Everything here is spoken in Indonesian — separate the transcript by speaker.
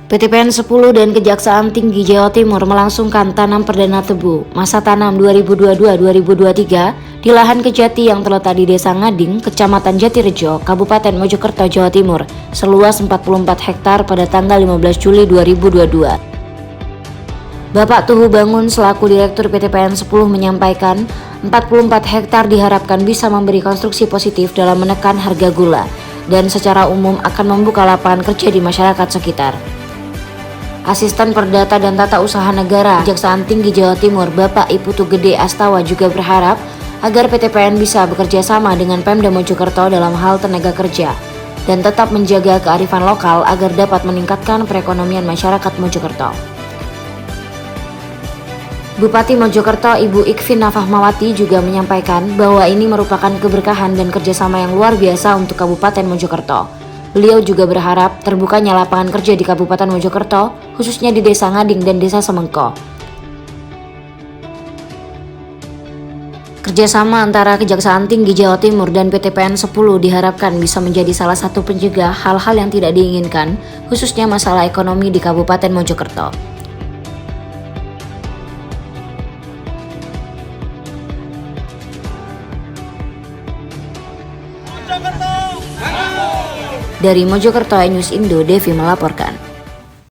Speaker 1: PTPN 10 dan Kejaksaan Tinggi Jawa Timur melangsungkan tanam perdana tebu masa tanam 2022-2023 di lahan Kejati yang terletak di Desa Ngading, Kecamatan Jatirejo, Kabupaten Mojokerto, Jawa Timur, seluas 44 hektar pada tanggal 15 Juli 2022. Bapak Tuhu Bangun selaku Direktur PTPN 10 menyampaikan, 44 hektar diharapkan bisa memberi konstruksi positif dalam menekan harga gula dan secara umum akan membuka lapangan kerja di masyarakat sekitar. Asisten Perdata dan Tata Usaha Negara Kejaksaan Tinggi Jawa Timur Bapak Iputu Gede Astawa juga berharap agar PTPN bisa bekerja sama dengan Pemda Mojokerto dalam hal tenaga kerja dan tetap menjaga kearifan lokal agar dapat meningkatkan perekonomian masyarakat Mojokerto. Bupati Mojokerto Ibu Ikvina Fahmawati juga menyampaikan bahwa ini merupakan keberkahan dan kerjasama yang luar biasa untuk Kabupaten Mojokerto. Beliau juga berharap terbukanya lapangan kerja di Kabupaten Mojokerto, khususnya di Desa Ngading dan Desa Semengko. Kerjasama antara Kejaksaan Tinggi Jawa Timur dan PTPN 10 diharapkan bisa menjadi salah satu pencegah hal-hal yang tidak diinginkan, khususnya masalah ekonomi di Kabupaten Mojokerto. Dari Mojokerto News Indo, Devi melaporkan.